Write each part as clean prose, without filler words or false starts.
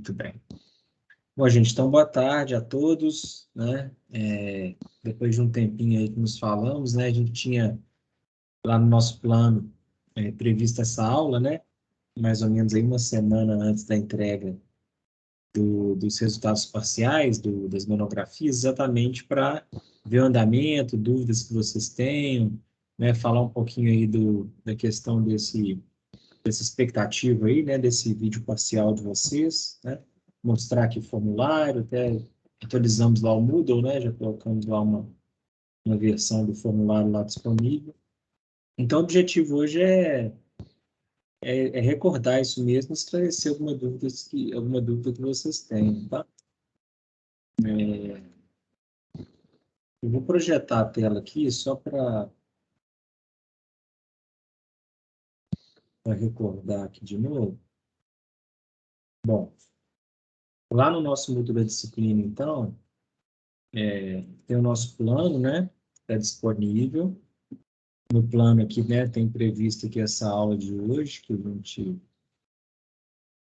Muito bem. Bom, gente, então boa tarde a todos, né? Depois de um tempinho aí que nos falamos, né? A gente tinha lá no nosso plano previsto essa aula, né? Mais ou menos aí uma semana antes da entrega dos resultados parciais das monografias, exatamente para ver o andamento, dúvidas que vocês tenham, né? Falar um pouquinho aí da questão dessa expectativa aí, né? Desse vídeo parcial de vocês, né? Mostrar aqui o formulário, até atualizamos lá o Moodle, né? Já colocamos lá uma versão do formulário lá disponível. Então, o objetivo hoje é recordar isso mesmo, esclarecer alguma dúvida que vocês tenham, tá? Eu vou projetar a tela aqui só para recordar aqui de novo. Bom, lá no nosso Moodle da disciplina, então, tem o nosso plano, né? Está disponível. No plano aqui, né, tem previsto aqui essa aula de hoje, que a gente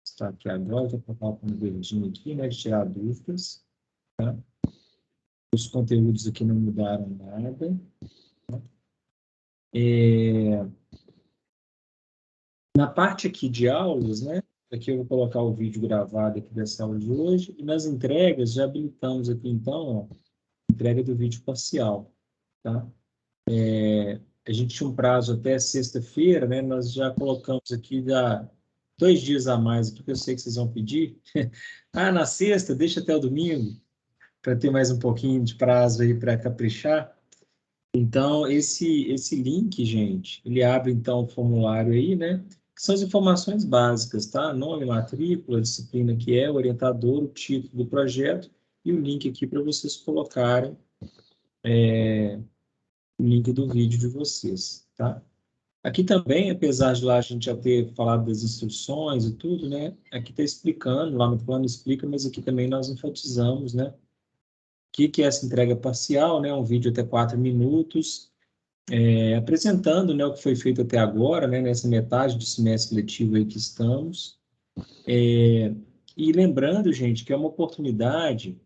está aqui agora, vou colocar um verdinho aqui, né, de tirar dúvidas, tá? Os conteúdos aqui não mudaram nada. Na parte aqui de aulas, né, aqui eu vou colocar o vídeo gravado aqui dessa aula de hoje, e nas entregas, já habilitamos aqui, então, ó, entrega do vídeo parcial, tá? A gente tinha um prazo até sexta-feira, né? Nós já colocamos aqui já 2 dias a mais, porque eu sei que vocês vão pedir. Na sexta, deixa até o domingo, para ter mais um pouquinho de prazo aí para caprichar. Então, esse link, gente, ele abre, então, o formulário aí, né? Que são as informações básicas, tá? Nome, matrícula, disciplina que é, o orientador, o título do projeto e o link aqui para vocês colocarem o link do vídeo de vocês, tá? Aqui também, apesar de lá a gente já ter falado das instruções e tudo, né? Aqui está explicando, lá no plano explica, mas aqui também nós enfatizamos, né? O que é essa entrega parcial, né? Um vídeo até 4 minutos, apresentando, né, o que foi feito até agora, né? Nessa metade do semestre letivo aí que estamos. E lembrando, gente, que é uma oportunidade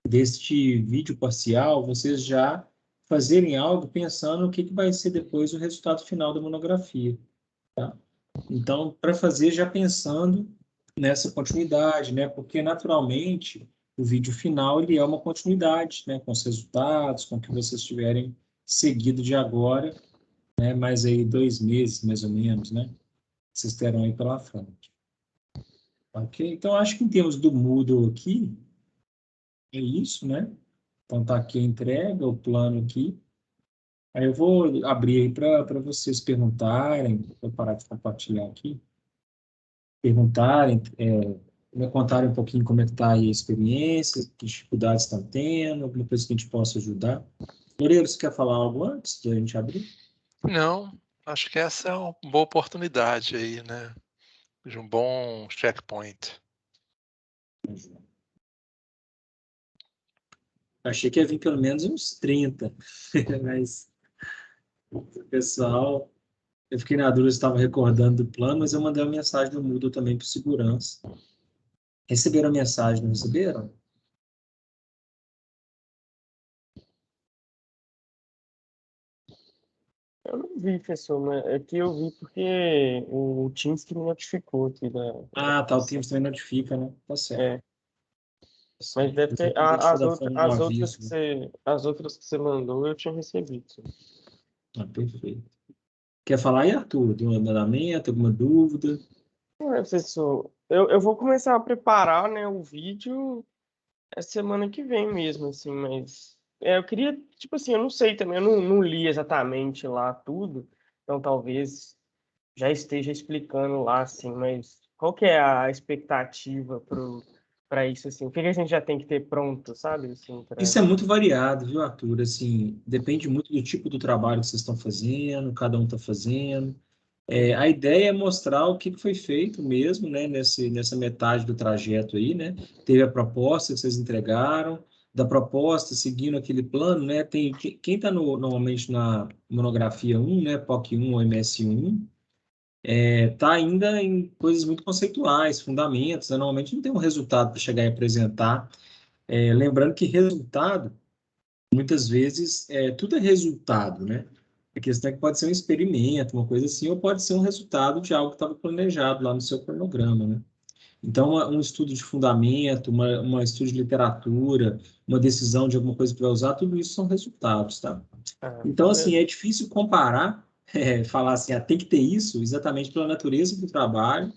deste vídeo parcial, vocês já fazerem algo pensando o que vai ser depois o resultado final da monografia, tá? Então, para fazer já pensando nessa continuidade, né? Porque, naturalmente, o vídeo final ele é uma continuidade, né? Com os resultados, com o que vocês tiverem seguido de agora, né? Mais aí 2 meses, mais ou menos, né? Vocês terão aí pela frente. Ok? Então, acho que em termos do Moodle aqui, é isso, né? Então, tá aqui a entrega, o plano aqui. Aí eu vou abrir aí para vocês perguntarem, vou parar de compartilhar aqui, perguntarem, me contarem um pouquinho como é que está aí a experiência, que dificuldades estão tendo, alguma coisa que a gente possa ajudar. Moreira, você quer falar algo antes de a gente abrir? Não, acho que essa é uma boa oportunidade aí, né? De um bom checkpoint. Achei que ia vir pelo menos uns 30, mas o pessoal, eu fiquei na dúvida se estava recordando do plano, mas eu mandei uma mensagem no Moodle também para segurança. Receberam a mensagem, não receberam? Eu não vi, professor, mas é que eu vi porque o Teams que me notificou aqui Tá, o Teams também notifica, né? Tá certo. É, mas deve ter as outras que você mandou eu tinha recebido. Perfeito. Quer falar aí, Arthur, do andamento, alguma dúvida? Professor, eu vou começar a preparar, né, o vídeo essa semana que vem mesmo, assim, mas eu queria, tipo assim, eu não sei também, eu não li exatamente lá tudo, então talvez já esteja explicando lá, assim, mas qual que é a expectativa para isso, assim? O que a gente já tem que ter pronto, sabe? Assim, Isso é muito variado, viu, Arthur? Assim, depende muito do tipo do trabalho que vocês estão fazendo, cada um está fazendo. A ideia é mostrar o que foi feito mesmo, né, nessa metade do trajeto aí, né? Teve a proposta que vocês entregaram, da proposta, seguindo aquele plano, né? Tem quem está normalmente na monografia 1, né, POC 1 ou MS1, está ainda em coisas muito conceituais, fundamentos, né? Normalmente não tem um resultado para chegar e apresentar. Lembrando que resultado, muitas vezes, tudo é resultado, né? A questão é que pode ser um experimento, uma coisa assim, ou pode ser um resultado de algo que estava planejado lá no seu cronograma, né? Então, um estudo de fundamento, uma estudo de literatura, uma decisão de alguma coisa que vai usar, tudo isso são resultados, tá? Ah, Então, assim, beleza. é difícil comparar, falar assim, tem que ter isso, exatamente pela natureza do trabalho,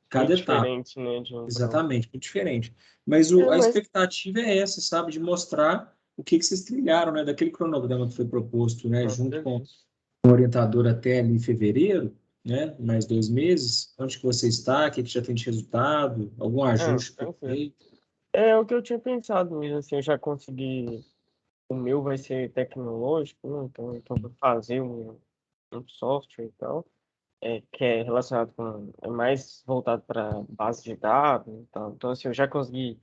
cada Muito etapa. diferente, né, de um para outro. Exatamente, muito diferente. Mas a Mas expectativa é essa, sabe? De mostrar o que vocês trilharam, né? Daquele cronograma que foi proposto, né? com Junto com certeza. o orientador até ali em fevereiro, né? Mais 2 meses. Onde que você está? O que já tem de resultado? Algum Ah, ajuste foi tranquilo. feito? É o que eu tinha pensado mesmo, assim, eu já consegui. O meu vai ser tecnológico, né? Então vou fazer um software e tal, que é relacionado com, é mais voltado para base de dados e tal. Então, assim, eu já consegui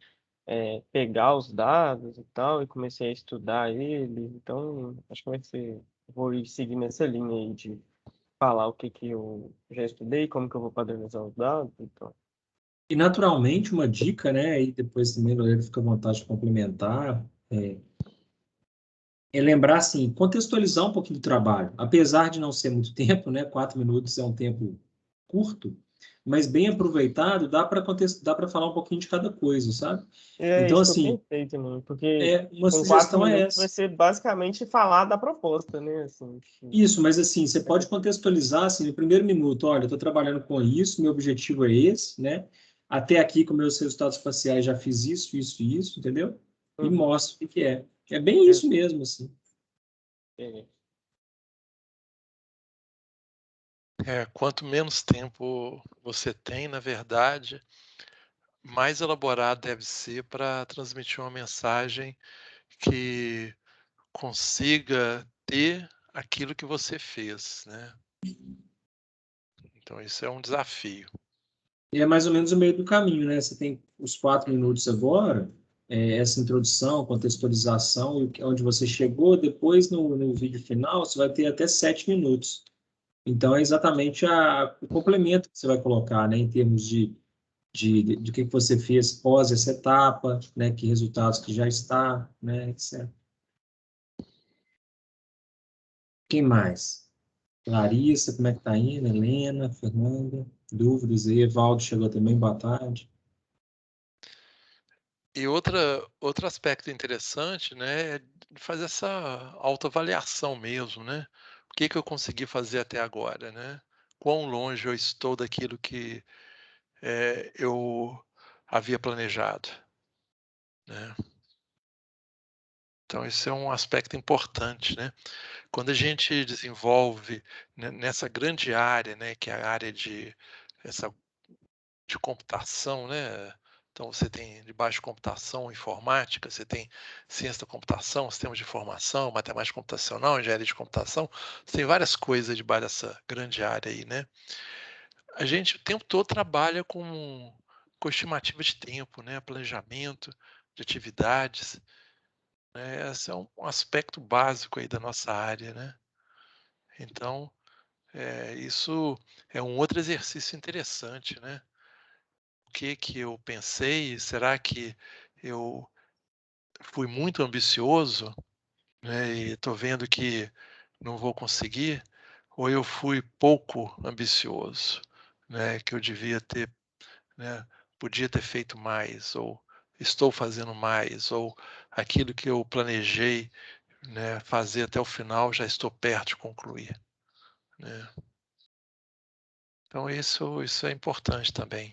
pegar os dados e tal, e comecei a estudar eles. Então, acho que vai ser, vou ir seguir nessa linha aí de falar o que que eu já estudei, como que eu vou padronizar os dados, então. E, naturalmente, uma dica, né? E depois também o Loureiro fica à vontade de complementar. Lembrar, assim, contextualizar um pouquinho do trabalho. Apesar de não ser muito tempo, né? 4 minutos é um tempo curto, mas bem aproveitado, dá para falar um pouquinho de cada coisa, sabe? É Então, isso que eu assim, pensei também, porque uma com quatro sugestão é minutos vai essa. ser basicamente falar da proposta, né? Assim, Isso, mas assim, você pode contextualizar, assim, no primeiro minuto, olha, eu estou trabalhando com isso, meu objetivo é esse, né? Até aqui, com meus resultados parciais, já fiz isso, isso e isso, entendeu? E uhum, mostra o que que é. É bem é, isso mesmo, assim. é, Quanto menos tempo você tem, na verdade, mais elaborado deve ser para transmitir uma mensagem que consiga ter aquilo que você fez, né. Então isso é um desafio. E é mais ou menos o meio do caminho, né? Você tem os 4 minutos agora, essa introdução, contextualização, e onde você chegou, depois no vídeo final, você vai ter até 7 minutos. Então, é exatamente o complemento que você vai colocar, né? Em termos de que você fez pós essa etapa, né? Que resultados que já está, né? Etc. Quem mais? Larissa, como é que tá indo? Helena, Fernanda, dúvidas aí? Evaldo chegou também, boa tarde. E outro aspecto interessante, né, é de fazer essa autoavaliação mesmo, né. O que que eu consegui fazer até agora, né? Quão longe eu estou daquilo que, eu havia planejado, né. Então esse é um aspecto importante, né. Quando a gente desenvolve nessa grande área, né, que é a área essa de computação, né. Então você tem de baixa computação, informática, você tem ciência da computação, sistemas de informação, matemática computacional, engenharia de computação, você tem várias coisas debaixo dessa grande área aí, né. A gente o tempo todo trabalha com estimativa de tempo, né, planejamento de atividades, né, esse é um aspecto básico aí da nossa área, né. Então, isso é um outro exercício interessante, né. O que que eu pensei? Será que eu fui muito ambicioso, né, e estou vendo que não vou conseguir? Ou eu fui pouco ambicioso, né, que eu devia ter, né, podia ter feito mais, ou estou fazendo mais, ou aquilo que eu planejei, né, fazer até o final, já estou perto de concluir, né. Então isso é importante também.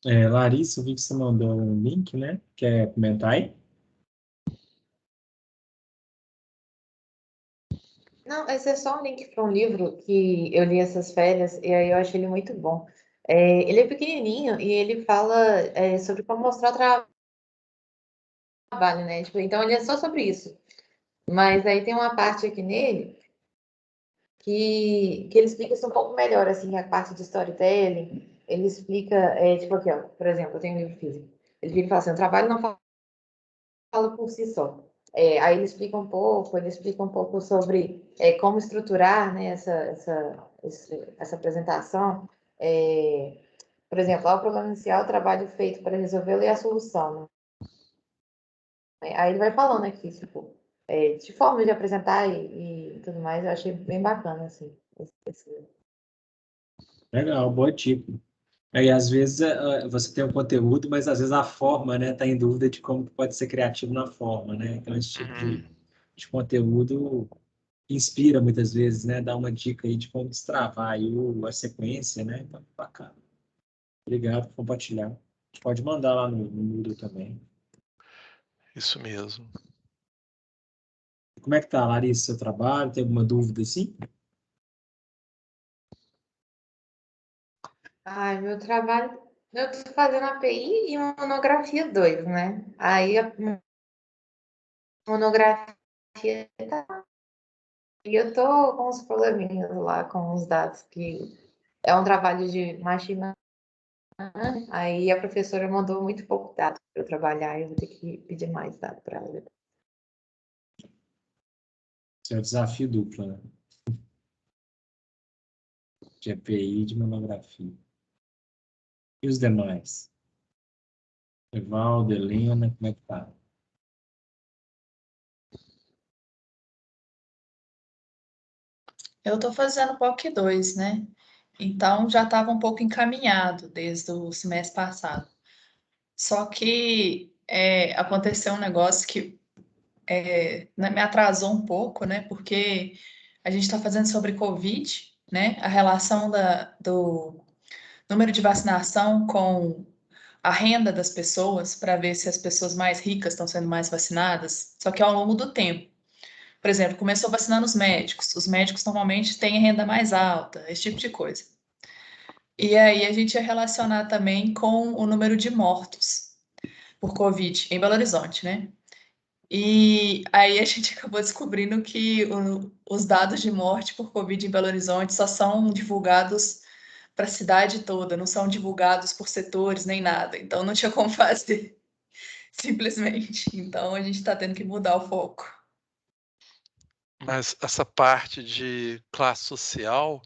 Larissa, eu vi que você mandou um link, né? Quer comentar aí? Não, esse é só um link para um livro que eu li essas férias e aí eu achei ele muito bom. Ele é pequenininho e ele fala sobre como mostrar o trabalho, né? Tipo, então ele é só sobre isso. Mas aí tem uma parte aqui nele que ele explica isso um pouco melhor, assim, a parte de storytelling. Ele explica, tipo aqui, ó, por exemplo, eu tenho um livro físico. Ele fica falando assim, o trabalho não fala por si só. Aí ele explica um pouco sobre como estruturar, né, essa apresentação. Por exemplo, lá o problema inicial, o trabalho feito para resolvê-lo e a solução, né? Aí ele vai falando aqui, tipo, de forma de apresentar e tudo mais, eu achei bem bacana, assim. Legal, boa dica. Aí, às vezes, você tem um conteúdo, mas às vezes a forma, né, está em dúvida de como pode ser criativo na forma, né? Então, esse tipo de conteúdo inspira muitas vezes, né? Dá uma dica aí de como destravar aí a sequência, né? Então, bacana. Obrigado por compartilhar. Pode mandar lá no Moodle também. Isso mesmo. Como é que tá, Larissa, seu trabalho? Tem alguma dúvida assim? Ai, meu trabalho, eu tô fazendo API e monografia 2, né? Aí a monografia tá. E eu tô com uns probleminhas lá com os dados, que é um trabalho de machine learning. Aí a professora mandou muito pouco dado para eu trabalhar, eu vou ter que pedir mais dados para ela. Esse é o desafio duplo, né? De API e de monografia. E os demais? Evaldo, Helena, como é que tá? Eu estou fazendo POC 2, né? Então já estava um pouco encaminhado desde o semestre passado. Só que aconteceu um negócio que né, me atrasou um pouco, né? Porque a gente está fazendo sobre Covid, né? A relação do número de vacinação com a renda das pessoas, para ver se as pessoas mais ricas estão sendo mais vacinadas, só que ao longo do tempo. Por exemplo, começou vacinando os médicos normalmente têm renda mais alta, esse tipo de coisa. E aí a gente ia relacionar também com o número de mortos por Covid em Belo Horizonte, né? E aí a gente acabou descobrindo que os dados de morte por Covid em Belo Horizonte só são divulgados para a cidade toda, não são divulgados por setores nem nada. Então não tinha como fazer, simplesmente. Então a gente está tendo que mudar o foco. Mas essa parte de classe social,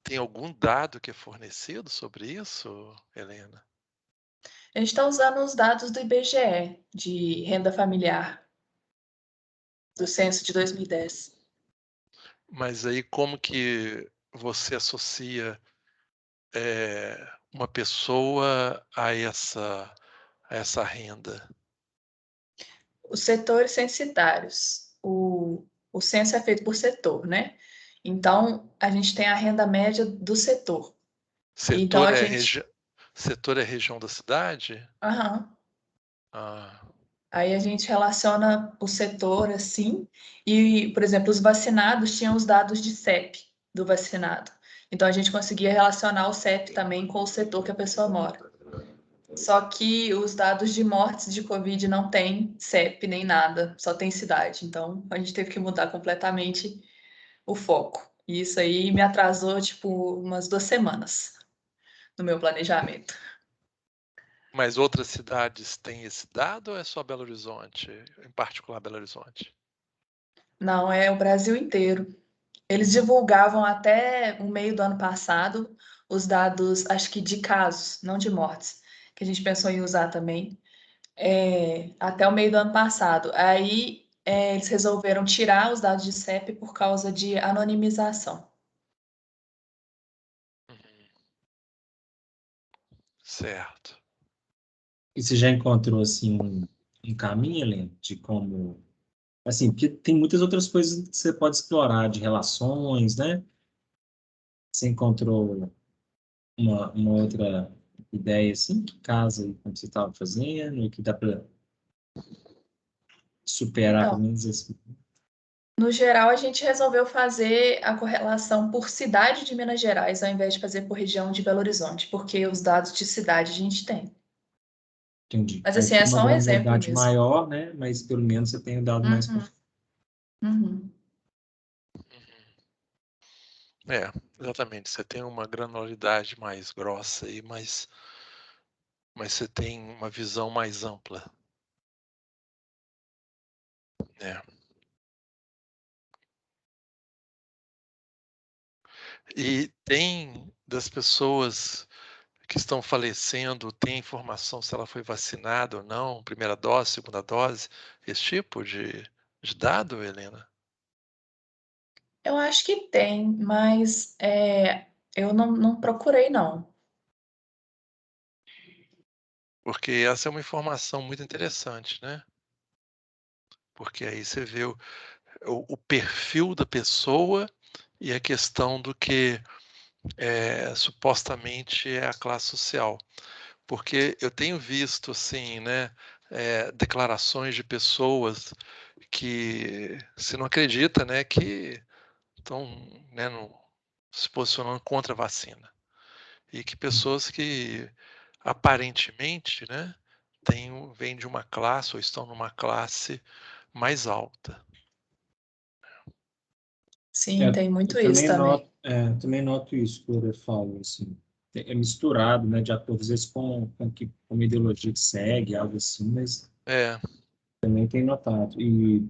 tem algum dado que é fornecido sobre isso, Helena? A gente está usando os dados do IBGE, de renda familiar, do censo de 2010. Mas aí como que você associa uma pessoa a essa renda? Os setores censitários. O censo é feito por setor, né? Então, a gente tem a renda média do setor. Então, Setor a é, gente. setor é região da cidade? Aham. Ah, Aí a gente relaciona o setor assim, e, por exemplo, os vacinados tinham os dados de CEP do vacinado. Então a gente conseguia relacionar o CEP também com o setor que a pessoa mora. Só que os dados de mortes de Covid não tem CEP nem nada, só tem cidade. Então a gente teve que mudar completamente o foco. E isso aí me atrasou, tipo, umas 2 semanas no meu planejamento. mas outras cidades têm esse dado ou é só Belo Horizonte, em particular Belo Horizonte? Não, é o Brasil inteiro. Eles divulgavam até o meio do ano passado os dados, acho que de casos, não de mortes, que a gente pensou em usar também, até o meio do ano passado. Aí eles resolveram tirar os dados de CEP por causa de anonimização. Uhum. Certo. E você já encontrou, assim, um caminho, Helena, de como... Assim, porque tem muitas outras coisas que você pode explorar, de relações, né? Você encontrou uma outra ideia, assim, que casa aí com o que você estava fazendo e que dá para superar, Então, pelo menos, assim. no geral, a gente resolveu fazer a correlação por cidade de Minas Gerais, ao invés de fazer por região de Belo Horizonte, porque os dados de cidade a gente tem. Entendi. Mas Aí assim, é fica uma só um exemplo granularidade mesmo. maior, né? Mas pelo menos você tem o dado mais Uhum, profundo. uhum. Exatamente. Você tem uma granularidade mais grossa aí, mas você tem uma visão mais ampla. É. E tem das pessoas que estão falecendo, tem informação se ela foi vacinada ou não, primeira dose, segunda dose, esse tipo de dado, Helena? Eu acho que tem, mas eu não procurei, não. Porque essa é uma informação muito interessante, né? Porque aí você vê o perfil da pessoa e a questão do que supostamente é a classe social. Porque eu tenho visto, assim, né, declarações de pessoas que se não acredita, né, que estão, né, se posicionando contra a vacina. E que pessoas que aparentemente, né, vêm de uma classe ou estão numa classe mais alta. Sim, tem Eu muito isso também. também noto isso que eu falo, assim, é misturado, né, de acordo às vezes com a ideologia que segue, algo assim, mas É, também tem notado. E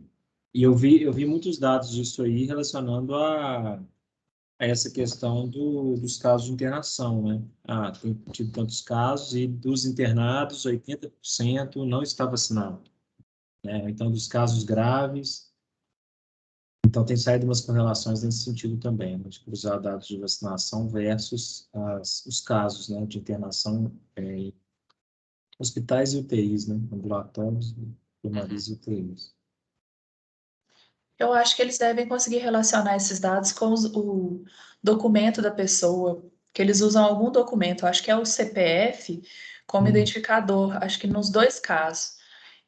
eu vi muitos dados disso aí relacionando a essa questão dos casos de internação, né? Ah, tem tido tantos casos e dos internados, 80% não está vacinado, né? Então, dos casos graves, então tem saído umas correlações nesse sentido também, né? De cruzar dados de vacinação versus os casos, né, de internação em hospitais e UTIs, né? Ambulatórios, uhum, enfermarias e UTIs. Eu acho que eles devem conseguir relacionar esses dados com o documento da pessoa, que eles usam algum documento, eu acho que é o CPF como Uhum. identificador, acho que nos dois casos.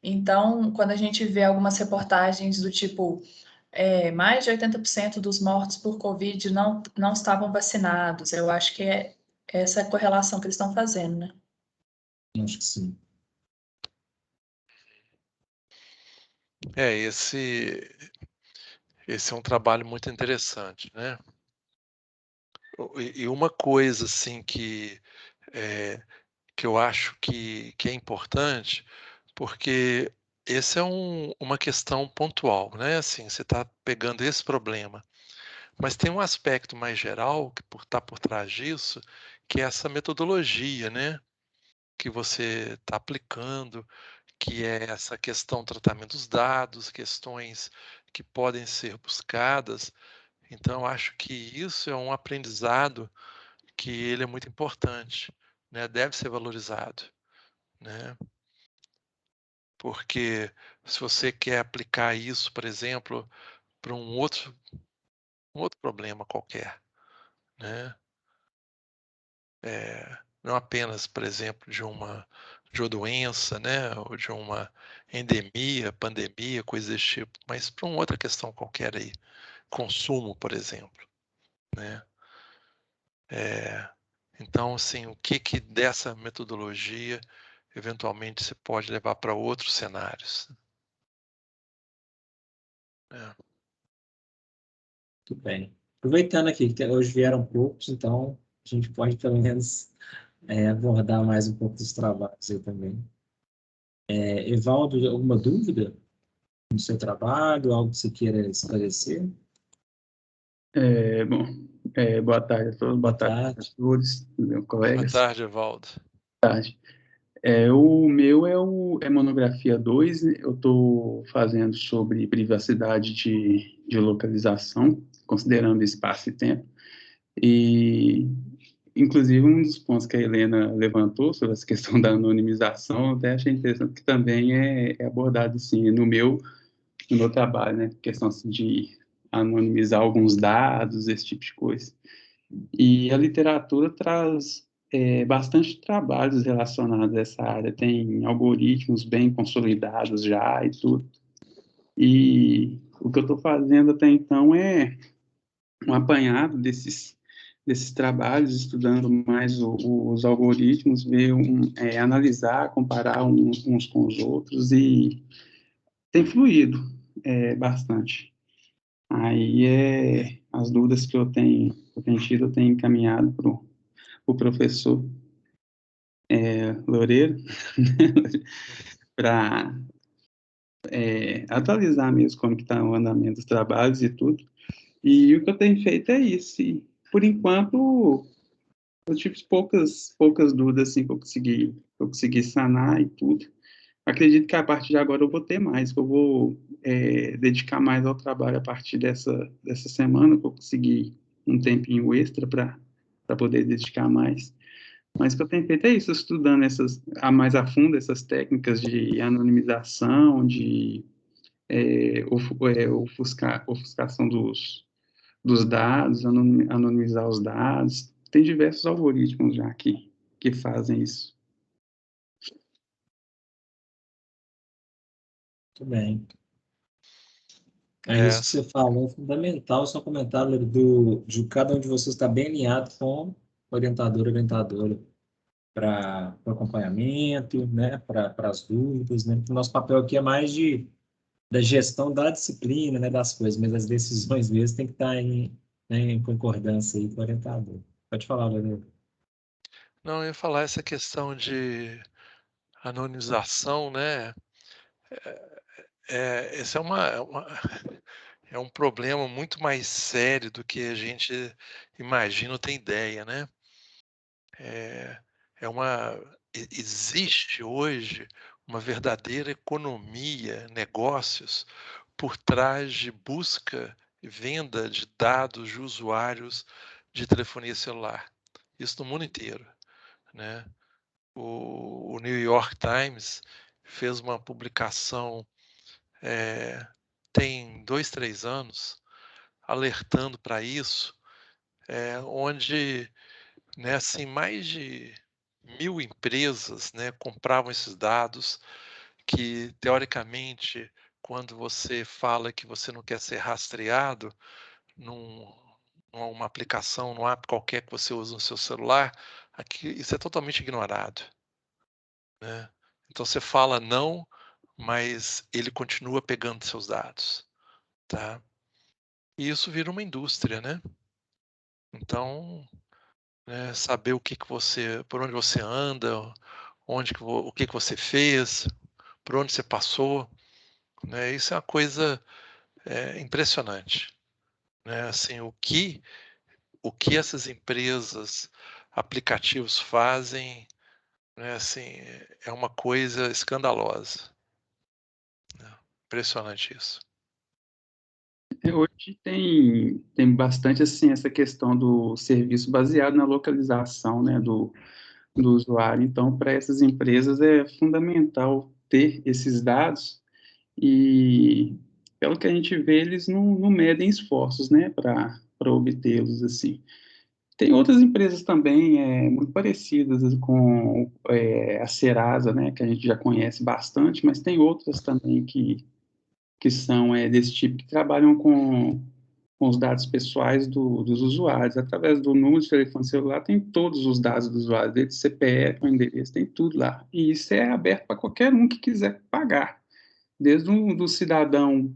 Então, quando a gente vê algumas reportagens do tipo, mais de 80% dos mortos por Covid não estavam vacinados, eu acho que é essa a correlação que eles estão fazendo, né? Acho que sim. Esse é um trabalho muito interessante, né? E uma coisa assim eh, que eu acho que é importante, porque esse é uma questão pontual, né? Assim, você está pegando esse problema, mas tem um aspecto mais geral que está por trás disso, que é essa metodologia, né? Que você está aplicando, que é essa questão do tratamento dos dados, questões que podem ser buscadas. Então, eu acho que isso é um aprendizado que ele é muito importante, né? Deve ser valorizado, né? Porque se você quer aplicar isso, por exemplo, para um outro problema qualquer, né? Não apenas, por exemplo, de uma doença, né? Ou de uma endemia, pandemia, coisas desse tipo, mas para uma outra questão qualquer aí, consumo, por exemplo, né? Então, assim, o que dessa metodologia eventualmente se pode levar para outros cenários? É. Muito bem. Aproveitando aqui que hoje vieram poucos, então a gente pode pelo menos abordar mais um pouco dos trabalhos aí também. Evaldo, alguma dúvida no seu trabalho, algo que você queira esclarecer? Bom, boa tarde a todos, boa Boa tarde, tarde. professores, meus Boa colegas. tarde, Evaldo. Boa tarde. O meu é monografia 2, né? Eu estou fazendo sobre privacidade de localização, considerando espaço e tempo. E, inclusive, um dos pontos que a Helena levantou sobre essa questão da anonimização, eu até achei interessante, que também é abordado, assim, no meu trabalho, né? Questão assim, de anonimizar alguns dados, esse tipo de coisa. E a literatura traz bastante trabalhos relacionados a essa área, tem algoritmos bem consolidados já e tudo. E o que eu estou fazendo até então é um apanhado desses trabalhos, estudando mais os algoritmos, analisar, comparar uns com os outros, e tem fluído bastante. Aí as dúvidas que eu tenho tido, eu tenho encaminhado para o professor Loureiro para atualizar mesmo como que está o andamento dos trabalhos e tudo. E o que eu tenho feito é isso. E, por enquanto, eu tive poucas dúvidas assim, que eu consegui sanar e tudo. Acredito que a partir de agora eu vou ter mais, que eu vou dedicar mais ao trabalho a partir dessa semana, que eu consegui um tempinho extra para poder dedicar mais. Mas o que eu tenho feito é isso, estudando mais a fundo essas técnicas de anonimização, de ofuscação dos dados, anonimizar os dados. Tem diversos algoritmos já que fazem isso. Muito bem. É isso que Essa, você falou, é fundamental o seu comentário de cada um de vocês estar bem alinhado com orientadora, para o acompanhamento, né, para as dúvidas, né? O nosso papel aqui é mais da gestão da disciplina, né, das coisas, mas as decisões mesmo tem que estar em concordância aí com o orientador. Pode falar, Lorena. não, eu ia falar essa questão de anonimização, né? Esse é um problema muito mais sério do que a gente imagina ou tem ideia, né? É, é uma, existe hoje uma verdadeira economia, negócios por trás de busca e venda de dados de usuários de telefonia celular. Isso no mundo inteiro, né? O New York Times fez uma publicação tem 2, 3 anos alertando para isso, onde, né, assim, mais de 1.000 empresas, né, compravam esses dados que, teoricamente, quando você fala que você não quer ser rastreado numa aplicação, num app qualquer que você usa no seu celular, aqui, isso é totalmente ignorado, né? Então você fala não, mas ele continua pegando seus dados, tá? E isso vira uma indústria, né? Então, né, saber por onde você anda, o que você fez, por onde você passou, né? Isso é uma coisa impressionante, né? Assim, o que essas empresas, aplicativos fazem, né? Assim, é uma coisa escandalosa, né? Impressionante isso. Hoje tem bastante assim essa questão do serviço baseado na localização, né, do usuário. Então, para essas empresas é fundamental ter esses dados e, pelo que a gente vê, eles não medem esforços, né, para obtê-los assim. Tem outras empresas também muito parecidas com a Serasa, né, que a gente já conhece bastante, mas tem outras também que são desse tipo, que trabalham com os dados pessoais dos usuários. Através do número de telefone celular, tem todos os dados do usuário, desde CPF, o endereço, tem tudo lá. E isso é aberto para qualquer um que quiser pagar, desde do cidadão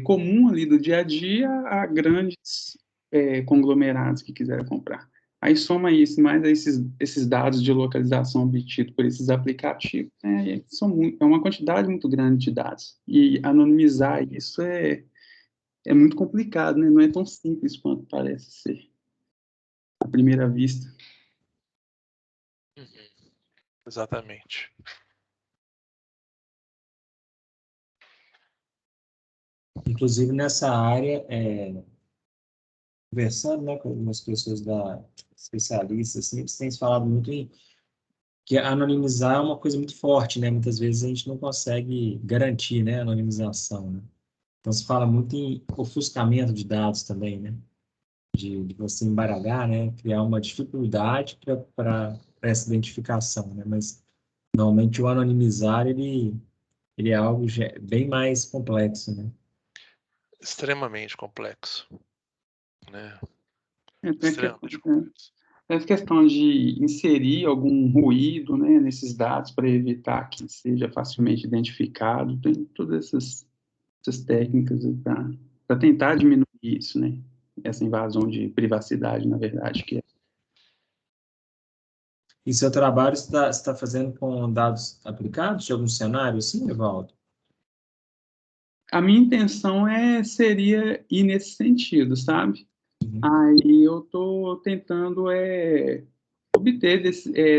comum ali do dia a dia a grandes conglomerados que quiserem comprar. Aí soma isso, mais esses dados de localização obtidos por esses aplicativos, é uma quantidade muito grande de dados. E anonimizar isso é muito complicado, né? Não é tão simples quanto parece ser, à primeira vista. Uhum. Exatamente. Inclusive, nessa área, conversando, né, com algumas pessoas especialistas, assim, eles têm falado muito que anonimizar é uma coisa muito forte, né? Muitas vezes a gente não consegue garantir, né, a anonimização, né? Então, se fala muito em ofuscamento de dados também, né? De você embaralhar, né? Criar uma dificuldade para essa identificação, né? Mas, normalmente, o anonimizar, ele é algo bem mais complexo, né? Extremamente complexo, né? Tem Extremamente complexo. essa questão de inserir algum ruído, né, nesses dados para evitar que seja facilmente identificado. Tem todas essas técnicas para tentar diminuir isso, né? Essa invasão de privacidade, na verdade, que é. E seu trabalho está fazendo com dados aplicados de algum cenário, assim, Evaldo? a minha intenção seria ir nesse sentido, sabe? Aí eu estou tentando obter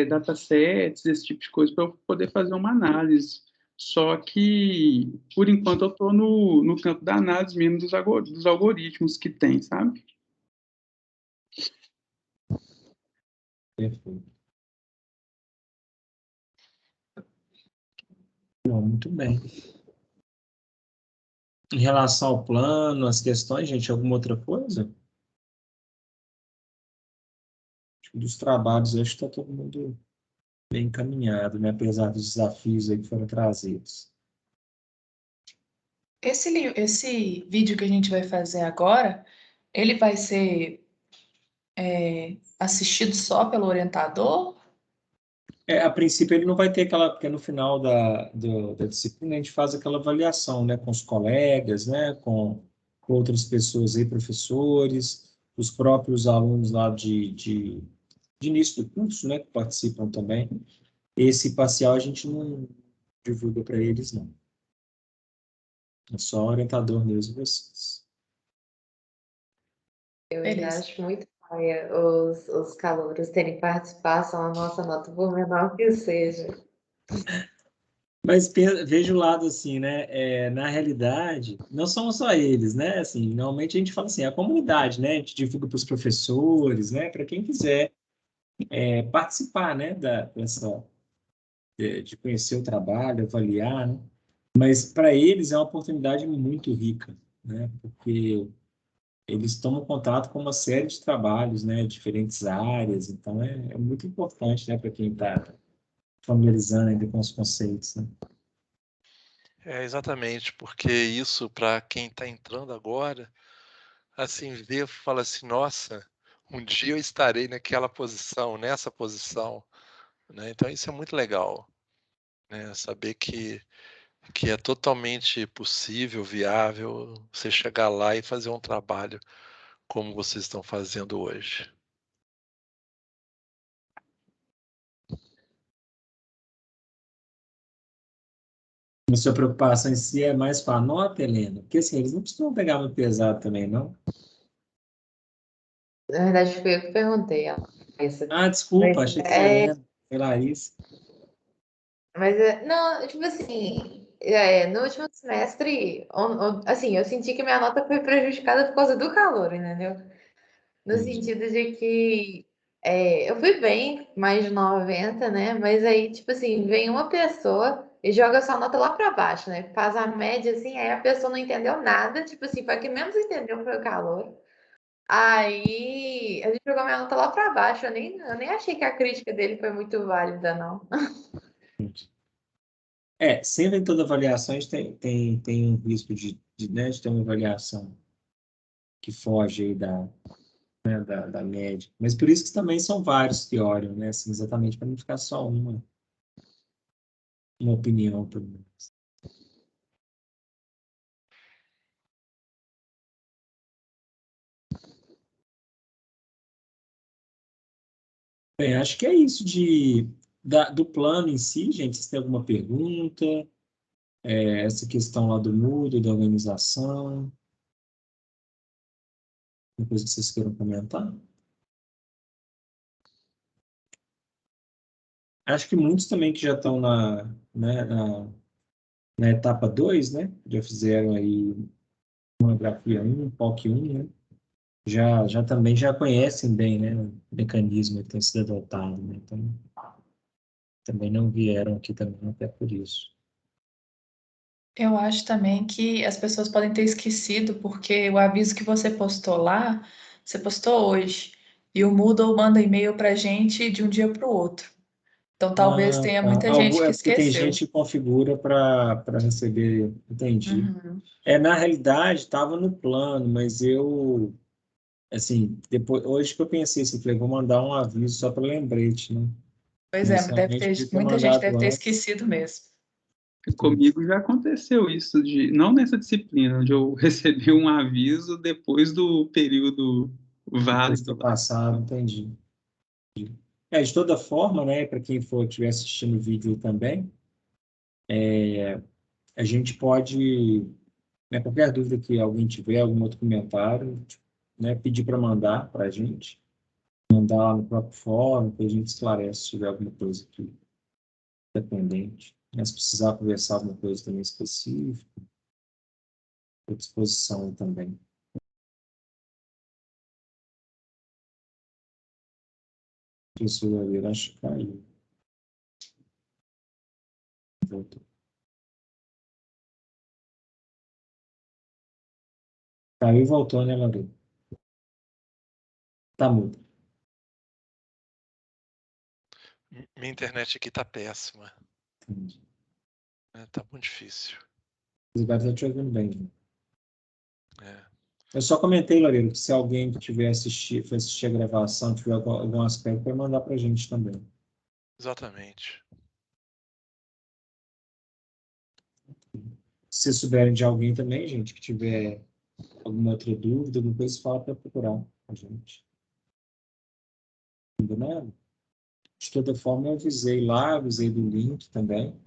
datasets, esse tipo de coisa, para eu poder fazer uma análise. Só que, por enquanto, eu estou no campo da análise mesmo dos algoritmos que tem, sabe? Perfeito. Bom, muito bem. Em relação ao plano, as questões, gente, alguma outra coisa? Acho que dos trabalhos, acho que está todo mundo bem encaminhado, né? Apesar dos desafios aí que foram trazidos. Esse vídeo que a gente vai fazer agora, ele vai ser assistido só pelo orientador? A princípio ele não vai ter aquela, porque no final da disciplina a gente faz aquela avaliação, né, com os colegas, né, com outras pessoas aí, professores, os próprios alunos lá de início do curso, né, que participam também. Esse parcial a gente não divulga para eles, não. É só orientador mesmo, vocês. Eu ainda Beleza. acho muito paia os calouros terem participação na nossa nota, por menor que seja. Mas veja o lado assim, né? Na realidade, não são só eles, né? Assim, normalmente a gente fala assim, a comunidade, né? A gente divulga para os professores, né? Para quem quiser participar, né? De conhecer o trabalho, avaliar, né? Mas para eles é uma oportunidade muito rica, né? Porque eles tomam contato com uma série de trabalhos, né? Diferentes áreas, então é muito importante, né? Para quem está familiarizando ainda com os conceitos, né? Exatamente, porque isso, para quem está entrando agora, assim, vê, fala assim, nossa, um dia eu estarei naquela posição, nessa posição, né? Então isso é muito legal, né? Saber que é totalmente possível, viável, você chegar lá e fazer um trabalho como vocês estão fazendo hoje. A sua preocupação em si é mais com a nota, Helena? Porque assim, eles não precisam pegar muito pesado também, não? Na verdade, foi eu que perguntei isso. Ah, desculpa, Mas achei que era Helena. Foi Larissa. não, tipo assim, no último semestre, assim, eu senti que minha nota foi prejudicada por causa do calor, entendeu? No Entendi. sentido de que eu fui bem, mais de 90, né? Mas aí, tipo assim, vem uma pessoa e joga sua nota lá pra baixo, né? Faz a média, assim, aí a pessoa não entendeu nada, tipo assim, foi a que menos entendeu foi o calor. Aí a gente jogou minha nota lá pra baixo, eu nem achei que a crítica dele foi muito válida, não. Sempre em toda avaliação a gente tem um risco né, de ter uma avaliação que foge aí da média. Mas por isso que também são vários que olham, né? Assim, exatamente para não ficar só uma opinião, pelo menos. Bem, acho que é isso do plano em si, gente. Vocês têm alguma pergunta? Essa questão lá do Moodle, da organização, uma coisa que vocês queiram comentar? Acho que muitos também que já estão né, na etapa 2, né? Já fizeram aí monografia 1, POC 1, né? Já também já conhecem bem, né, o mecanismo que tem sido adotado, né? Então, também não vieram aqui também, até por isso. Eu acho também que as pessoas podem ter esquecido, porque o aviso que você postou lá, você postou hoje, e o Moodle manda e-mail para a gente de um dia para o outro. Então talvez Ah, tenha tá. muita gente que É porque tem esqueceu. gente que configura para receber, entendi. Uhum. Na realidade, estava no plano, mas eu, assim, depois, hoje que eu pensei assim, falei, vou mandar um aviso só para lembrete, né? Pois é, Mas realmente podia ter muita gente deve mandado ter antes. esquecido mesmo. Comigo já aconteceu isso, não nessa disciplina, onde eu recebi um aviso depois do período Depois de válido ter lá. passado, entendi. De toda forma, né, para quem for estiver assistindo o vídeo também, a gente pode né, qualquer dúvida que alguém tiver, algum outro comentário, né, pedir para mandar para a gente, mandar lá no próprio fórum, que a gente esclarece se tiver alguma coisa que é pendente. Né, se precisar conversar alguma coisa também específica, à disposição também. Professor Loureiro, acho que caiu. Voltou. Caiu e voltou, né, Loureiro? Tá mudo. Minha internet aqui tá péssima. Entendi. Tá muito difícil. Agora tá te ouvindo bem, né? É. Eu só comentei, Loureiro, que se alguém que for assistir a gravação, tiver algum aspecto, pode mandar para a gente também. Exatamente. Se vocês souberem de alguém também, gente, que tiver alguma outra dúvida, alguma coisa, fala para procurar a gente. Combinado? De toda forma, eu avisei lá, avisei do link também.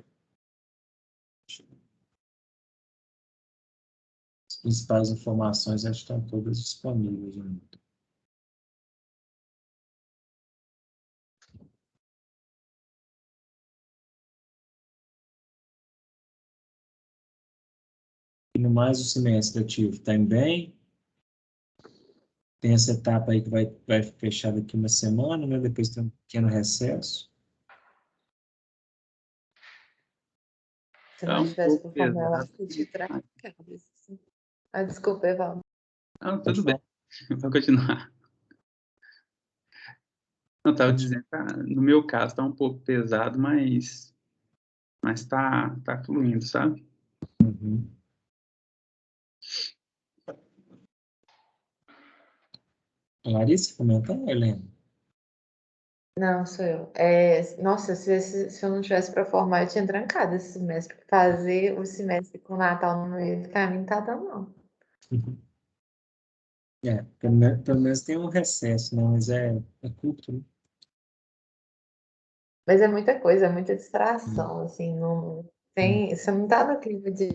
As principais informações já estão todas disponíveis. Né? E no mais, o semestre ativo está indo bem. Tem essa etapa aí que vai fechar daqui uma semana, né? Depois tem um pequeno recesso. Se Tá não um tivesse pouco por favor, eu pesado. acho que eu te trancava. Assim. Ah, desculpa, Evaldo. Não, Pode tudo bem. falar. Vou continuar. Eu estava dizendo, no meu caso, está um pouco pesado, mas tá fluindo, sabe? Uhum. Larissa, comentou, Helena? Não, sou eu. Nossa, se eu não tivesse para formar, eu tinha trancado esse semestre. Fazer o semestre com o Natal no meio do caminho tá dando, não. Pelo menos tem um recesso, né? Mas é curto, né? Mas é muita coisa, é muita distração, assim, não tem, você não tá no clima de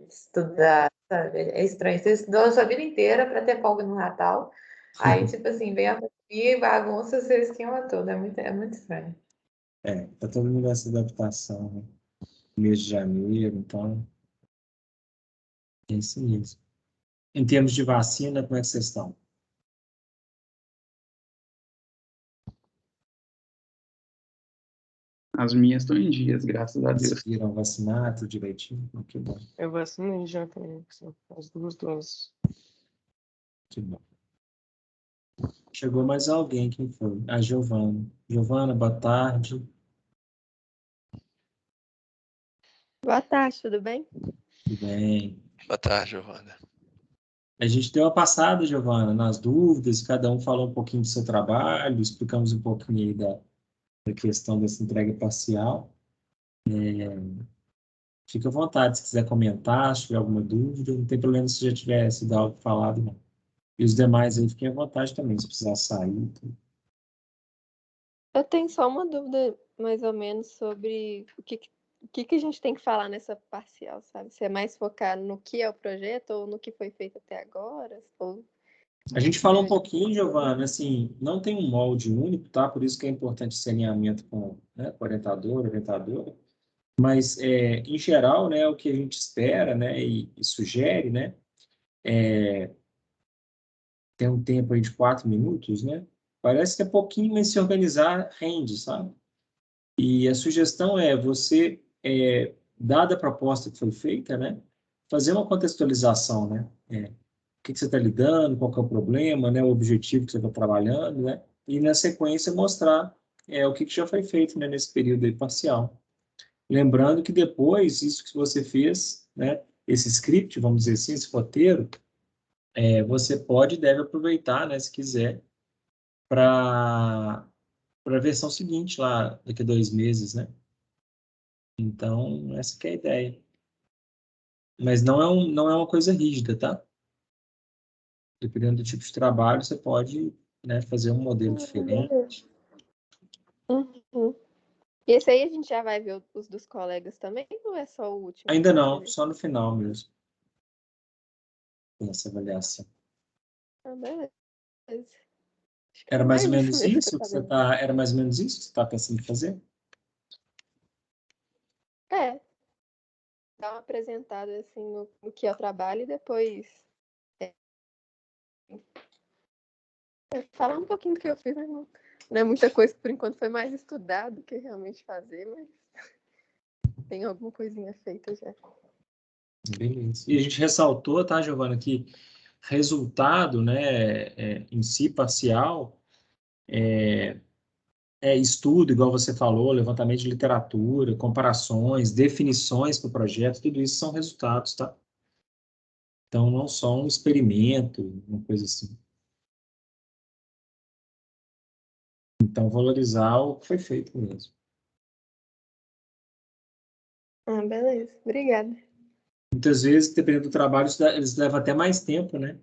estudar, sabe? É estranho. Você estudou a sua vida inteira para ter folga no Natal, aí, tipo assim, vem a pandemia e bagunça seu esquema todo, é muito estranho. Tá todo mundo nessa adaptação, né? Mês de janeiro, então, é isso mesmo. Em termos de vacina, como é que vocês estão? As minhas estão em dias, graças a Deus. Conseguiram vacinar tudo direitinho? Que bom, Eu vacinei já também, assim, as 2 doses. que bom. Chegou mais alguém, quem foi? A Giovana. Giovana, boa tarde. Boa tarde, tudo bem? Tudo bem? Boa tarde, Giovana. A gente deu uma passada, Giovana, nas dúvidas, cada um falou um pouquinho do seu trabalho, explicamos um pouquinho aí da questão dessa entrega parcial. Fica à vontade, se quiser comentar, se tiver alguma dúvida, não tem problema se já tiver sido algo falado, não. E os demais aí, fiquem à vontade também, se precisar sair. Eu tenho só uma dúvida, mais ou menos, sobre o que a gente tem que falar nessa parcial, sabe? Se é mais focar no que é o projeto ou no que foi feito até agora? Ou... A gente falou um pouquinho, Giovana, assim, não tem um molde único, tá? Por isso que é importante esse alinhamento com, né, com o orientador, orientadora. Mas, em geral, né, o que a gente espera, né, e sugere, né, tem um tempo aí de 4 minutos, né? Parece que é pouquinho, mas se organizar rende, sabe? E a sugestão é você, dada a proposta que foi feita, né, fazer uma contextualização, né? O que você está lidando, qual que é o problema, né, o objetivo que você está trabalhando, né? E na sequência mostrar o que já foi feito, né, nesse período aí parcial. Lembrando que depois, isso que você fez, né, esse script, vamos dizer assim, esse roteiro, você pode e deve aproveitar, né, se quiser, para a versão seguinte, lá daqui a 2 meses, né? Então, essa que é a ideia. Mas não é uma coisa rígida, tá? Dependendo do tipo de trabalho, você pode, né, fazer um modelo diferente. Beleza. Uhum. E esse aí a gente já vai ver os dos colegas também, ou é só o último que Ainda vai não, ver? só no final mesmo. nessa avaliação. Ah, beleza. Acho que Era mais ou menos mesmo isso eu que tava era mais ou menos isso que você está pensando em fazer? dar uma apresentada assim no que é o trabalho e depois falar um pouquinho do que eu fiz, mas não é muita coisa, por enquanto foi mais estudar do que realmente fazer, mas tem alguma coisinha feita já. Beleza. E a gente ressaltou, tá, Giovana, que resultado, né, em si parcial, estudo, igual você falou, levantamento de literatura, comparações, definições para o projeto, tudo isso são resultados, tá? Então, não só um experimento, uma coisa assim. Então, valorizar o que foi feito mesmo. Ah, beleza. Obrigada. Muitas vezes, dependendo do trabalho, eles levam até mais tempo, né?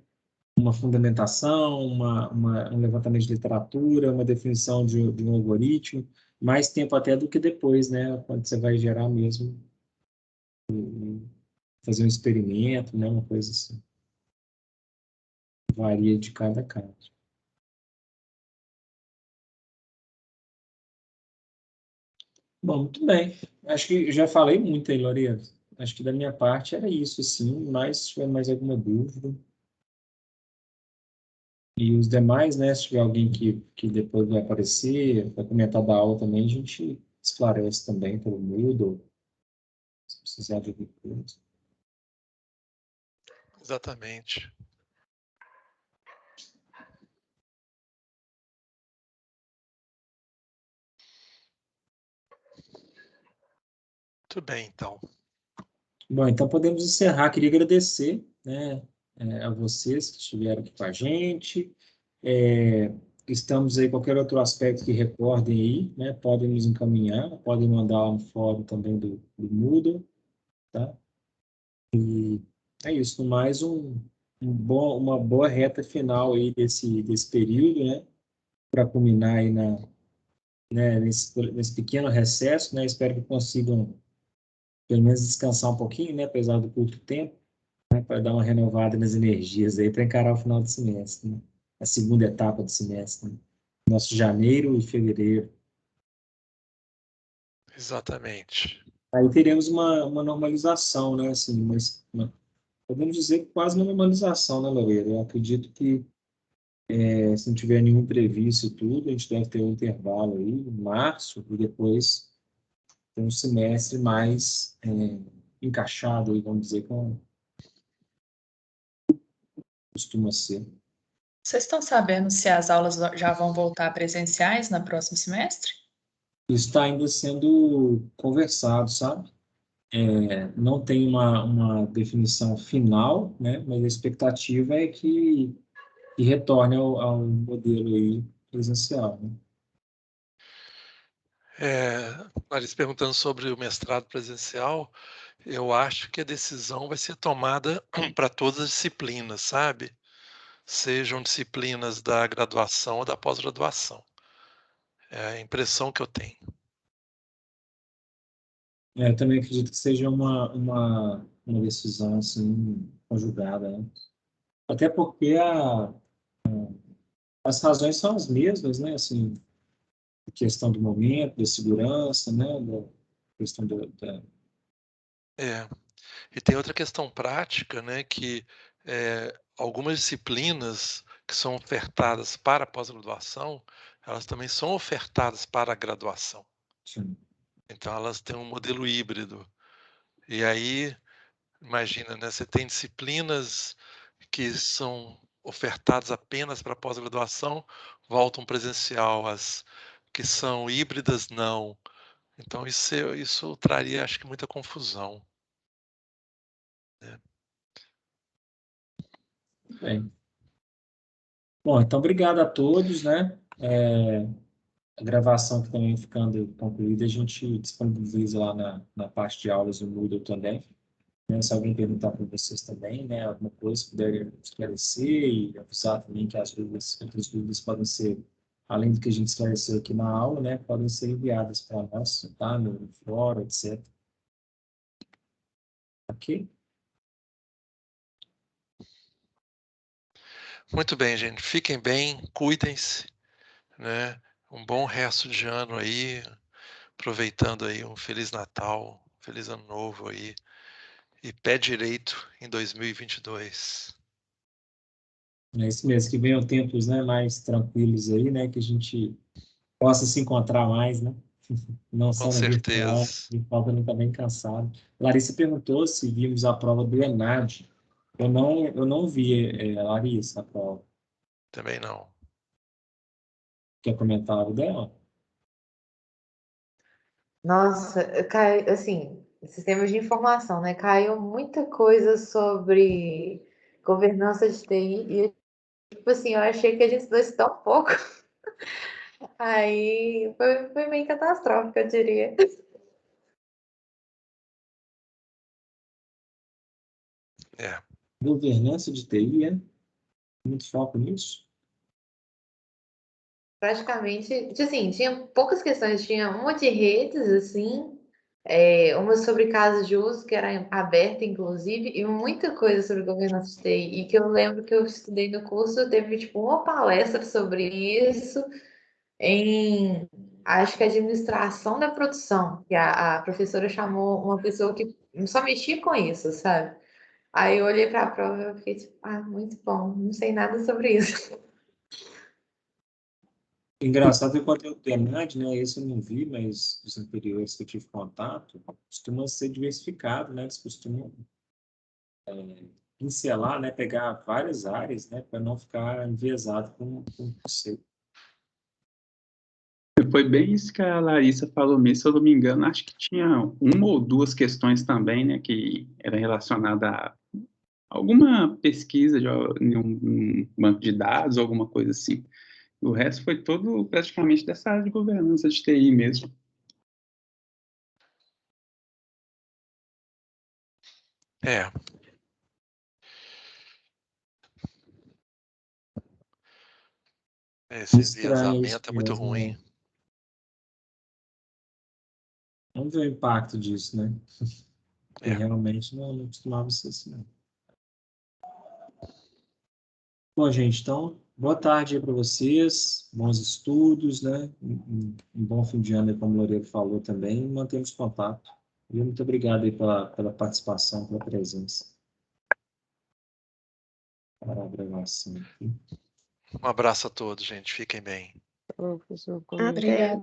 Uma fundamentação, um levantamento de literatura, uma definição de um algoritmo, mais tempo até do que depois, né? Quando você vai gerar mesmo, fazer um experimento, né? Uma coisa assim. Varia de cada caso. Bom, muito bem. Acho que já falei muito aí, Lorena. Acho que da minha parte era isso, sim. Mas se tiver mais alguma dúvida. E os demais, né? Se tiver alguém que depois vai aparecer, vai comentar da aula também, a gente esclarece também pelo Moodle, se precisar de alguma coisa. Exatamente. Muito bem, então. Bom, então podemos encerrar. Queria agradecer, né, a vocês que estiveram aqui com a gente. Estamos aí, qualquer outro aspecto que recordem aí, né, podem nos encaminhar, podem mandar lá no fórum também do Moodle, tá? É isso, mais uma boa reta final aí desse período, né, para culminar aí nesse pequeno recesso, né? Espero que consigam pelo menos descansar um pouquinho, né, apesar do curto tempo, né, para dar uma renovada nas energias aí para encarar o final do semestre, né? A segunda etapa do semestre, né? Nosso janeiro e fevereiro. Exatamente. Aí teremos uma normalização, né, assim, mas podemos dizer que quase uma normalização, né, Lorena? Eu acredito que se não tiver nenhum imprevisto e tudo, a gente deve ter um intervalo aí, em março, e depois ter um semestre mais encaixado, aí, vamos dizer, como costuma ser. Vocês estão sabendo se as aulas já vão voltar presenciais no próximo semestre? Isso está ainda sendo conversado, sabe? Não tem uma definição final, né? Mas a expectativa é que retorne ao modelo aí presencial, né? Larissa perguntando sobre o mestrado presencial, eu acho que a decisão vai ser tomada para todas as disciplinas, sabe? Sejam disciplinas da graduação ou da pós-graduação. É a impressão que eu tenho. Eu também acredito que seja uma decisão assim conjugada, né? Até porque as razões são as mesmas, né? Assim, a questão do momento, da segurança, né? Da questão É. E tem outra questão prática, né, que algumas disciplinas que são ofertadas para a pós-graduação, elas também são ofertadas para a graduação. Sim. Então elas têm um modelo híbrido. E aí, imagina, né, você tem disciplinas que são ofertadas apenas para pós-graduação, voltam presencial, as que são híbridas não. Então isso traria, acho que, muita confusão, né? Bem. Bom, então obrigado a todos, né? A gravação que também ficando concluída, a gente disponibiliza lá na parte de aulas do Moodle também. Né? Se alguém perguntar para vocês também, né, alguma coisa, puder esclarecer e avisar também que outras dúvidas podem ser, além do que a gente esclareceu aqui na aula, né, podem ser enviadas para nós, tá, no fórum, etc. Ok? Muito bem, gente. Fiquem bem, cuidem-se, né? Um bom resto de ano aí, aproveitando aí um Feliz Natal, Feliz Ano Novo aí, e pé direito em 2022. É isso mesmo, que venham tempos, né, mais tranquilos aí, né, que a gente possa se encontrar mais, né? Não Com só no virtual, certeza. de falta não estar bem cansado. Larissa perguntou se vimos a prova do ENAD. Eu não vi, Larissa, a prova. Também não. Quer comentar algo dela? Nossa, caiu, assim, sistemas de informação, né? Caiu muita coisa sobre governança de TI e, tipo assim, eu achei que a gente estudou isso tão pouco. Aí foi meio catastrófico, eu diria. É. Governança de TI, é? Muito foco nisso? Praticamente, assim, tinha poucas questões, tinha uma de redes, assim, uma sobre casos de uso, que era aberta, inclusive, e muita coisa sobre governança de TI, e que eu lembro que eu estudei no curso, teve, tipo, uma palestra sobre isso, em, acho que administração da produção, que a professora chamou uma pessoa que só mexia com isso, sabe? Aí eu olhei para a prova e fiquei tipo, ah, muito bom, não sei nada sobre isso. Engraçado é o conteúdo do ENAD, né? Esse eu não vi, mas os anteriores que eu tive contato, costuma ser diversificado, né? Eles costumam pincelar, né? Pegar várias áreas, né? Para não ficar enviesado com o conceito. Foi bem isso que a Larissa falou mesmo, se eu não me engano, acho que tinha uma ou duas questões também, né, que era relacionada a alguma pesquisa em um banco de dados, alguma coisa assim. O resto foi todo praticamente dessa área de governança de TI mesmo. É. Esse Estranho isso enviesamento é muito mesmo, ruim. né? Vamos ver o impacto disso, né? Porque É. realmente não costumava ser assim, não. Bom, gente, então, boa tarde aí para vocês, bons estudos, né? Um bom fim de ano, como o Loureiro falou também, mantemos contato. E muito obrigado aí pela participação, pela presença. Para a gravação aqui. Um abraço a todos, gente. Fiquem bem. Professor, Obrigada.